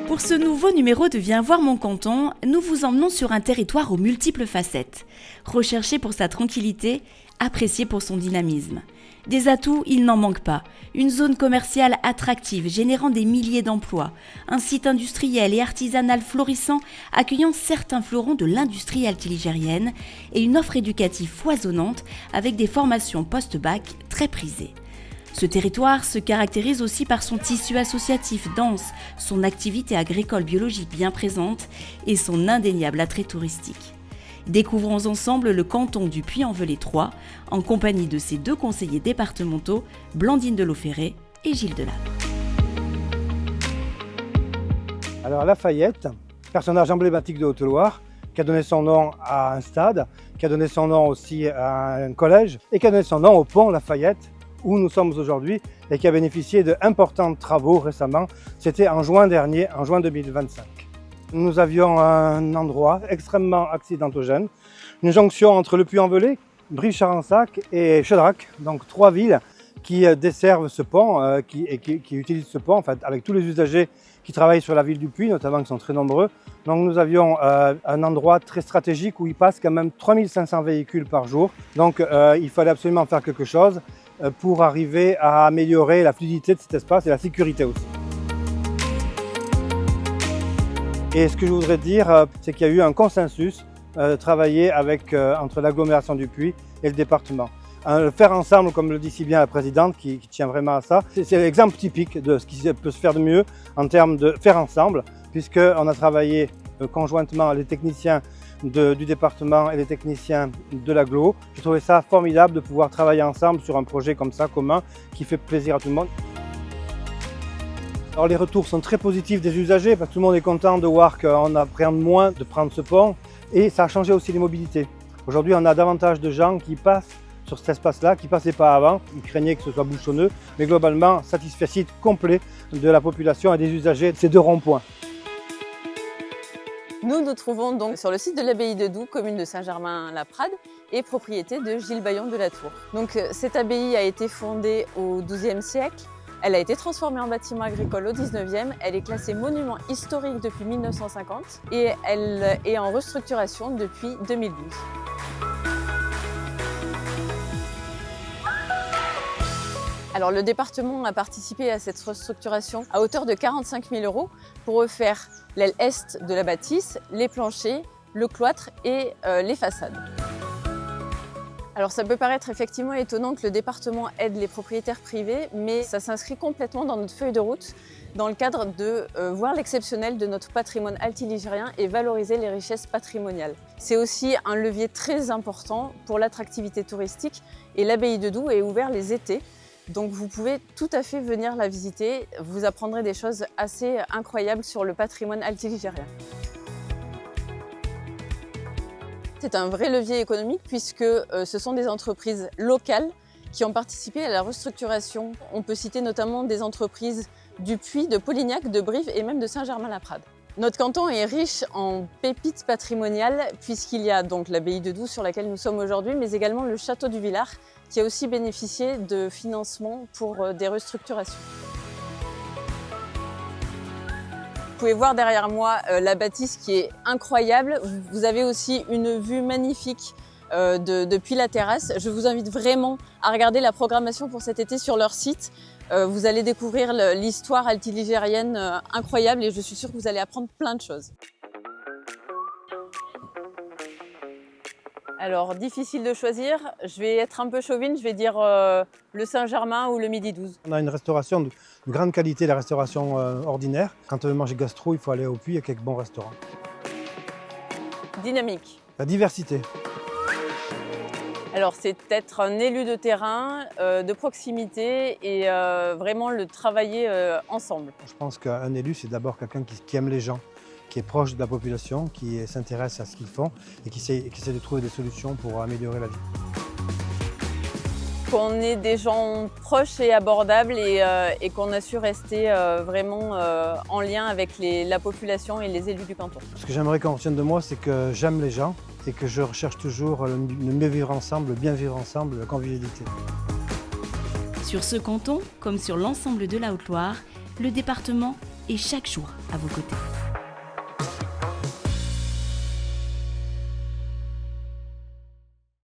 Pour ce nouveau numéro de Viens voir mon canton, nous vous emmenons sur un territoire aux multiples facettes. Recherché pour sa tranquillité, apprécié pour son dynamisme. Des atouts, il n'en manque pas. Une zone commerciale attractive générant des milliers d'emplois. Un site industriel et artisanal florissant accueillant certains fleurons de l'industrie altiligérienne et une offre éducative foisonnante avec des formations post-bac très prisées. Ce territoire se caractérise aussi par son tissu associatif dense, son activité agricole biologique bien présente et son indéniable attrait touristique. Découvrons ensemble le canton du Puy-en-Velay 3 en compagnie de ses deux conseillers départementaux, Blandine Delauferré et Gilles Delave. Alors Lafayette, personnage emblématique de Haute-Loire, qui a donné son nom à un stade, qui a donné son nom aussi à un collège et qui a donné son nom au pont Lafayette, où nous sommes aujourd'hui et qui a bénéficié d'importants travaux récemment. C'était en juin dernier, en juin 2025. Nous avions un endroit extrêmement accidentogène, une jonction entre le Puy-en-Velay, Brive-Charensac et Chedrac, donc trois villes qui desservent ce pont, qui utilisent ce pont en fait, avec tous les usagers qui travaillent sur la ville du Puy, notamment qui sont très nombreux. Donc nous avions un endroit très stratégique où il passe quand même 3500 véhicules par jour. Donc il fallait absolument faire quelque chose pour arriver à améliorer la fluidité de cet espace et la sécurité aussi. Et ce que je voudrais dire, c'est qu'il y a eu un consensus travaillé entre l'agglomération du Puy et le département. Le faire ensemble, comme le dit si bien la présidente, qui tient vraiment à ça, c'est l'exemple typique de ce qui peut se faire de mieux en termes de faire ensemble, puisqu'on a travaillé conjointement les techniciens du département et les techniciens de l'agglo. J'ai trouvé ça formidable de pouvoir travailler ensemble sur un projet comme ça, commun, qui fait plaisir à tout le monde. Alors les retours sont très positifs des usagers, parce que tout le monde est content de voir qu'on appréhende moins de prendre ce pont, et ça a changé aussi les mobilités. Aujourd'hui, on a davantage de gens qui passent sur cet espace-là, qui ne passaient pas avant. Ils craignaient que ce soit bouchonneux, mais globalement, satisfait complet de la population et des usagers de ces deux ronds-points. Nous nous trouvons donc sur le site de l'abbaye de Doue, commune de Saint-Germain-la-Prade et propriété de Gilles Bayon de la Tour. Donc cette abbaye a été fondée au XIIe siècle. Elle a été transformée en bâtiment agricole au XIXe. Elle est classée monument historique depuis 1950 et elle est en restructuration depuis 2012. Alors le département a participé à cette restructuration à hauteur de 45 000 € pour refaire l'aile est de la bâtisse, les planchers, le cloître et les façades. Alors ça peut paraître effectivement étonnant que le département aide les propriétaires privés, mais ça s'inscrit complètement dans notre feuille de route dans le cadre de voir l'exceptionnel de notre patrimoine altiligérien et valoriser les richesses patrimoniales. C'est aussi un levier très important pour l'attractivité touristique et l'abbaye de Doue est ouverte les étés. Donc vous pouvez tout à fait venir la visiter, vous apprendrez des choses assez incroyables sur le patrimoine altiligérien. C'est un vrai levier économique puisque ce sont des entreprises locales qui ont participé à la restructuration. On peut citer notamment des entreprises du Puy, de Polignac, de Brive et même de Saint-Germain-la-Prade. Notre canton est riche en pépites patrimoniales puisqu'il y a donc l'abbaye de Doue sur laquelle nous sommes aujourd'hui, mais également le château du Villard qui a aussi bénéficié de financement pour des restructurations. Vous pouvez voir derrière moi la bâtisse qui est incroyable. Vous avez aussi une vue magnifique depuis la terrasse. Je vous invite vraiment à regarder la programmation pour cet été sur leur site. Vous allez découvrir l'histoire altiligérienne incroyable et je suis sûre que vous allez apprendre plein de choses. Alors, difficile de choisir. Je vais être un peu chauvine, je vais dire le Saint-Germain ou le Midi 12. On a une restauration de grande qualité, la restauration ordinaire. Quand on veut manger gastro, il faut aller au Puy, il y a quelques bons restaurants. Dynamique. La diversité. Alors, c'est être un élu de terrain, de proximité et vraiment le travailler ensemble. Je pense qu'un élu, c'est d'abord quelqu'un qui aime les gens, qui est proche de la population, qui s'intéresse à ce qu'ils font et qui essaie de trouver des solutions pour améliorer la vie. Qu'on ait des gens proches et abordables et qu'on a su rester vraiment en lien avec la population et les élus du canton. Ce que j'aimerais qu'on retienne de moi, c'est que j'aime les gens et que je recherche toujours le mieux vivre ensemble, le bien vivre ensemble, la convivialité. Sur ce canton, comme sur l'ensemble de la Haute-Loire, le département est chaque jour à vos côtés.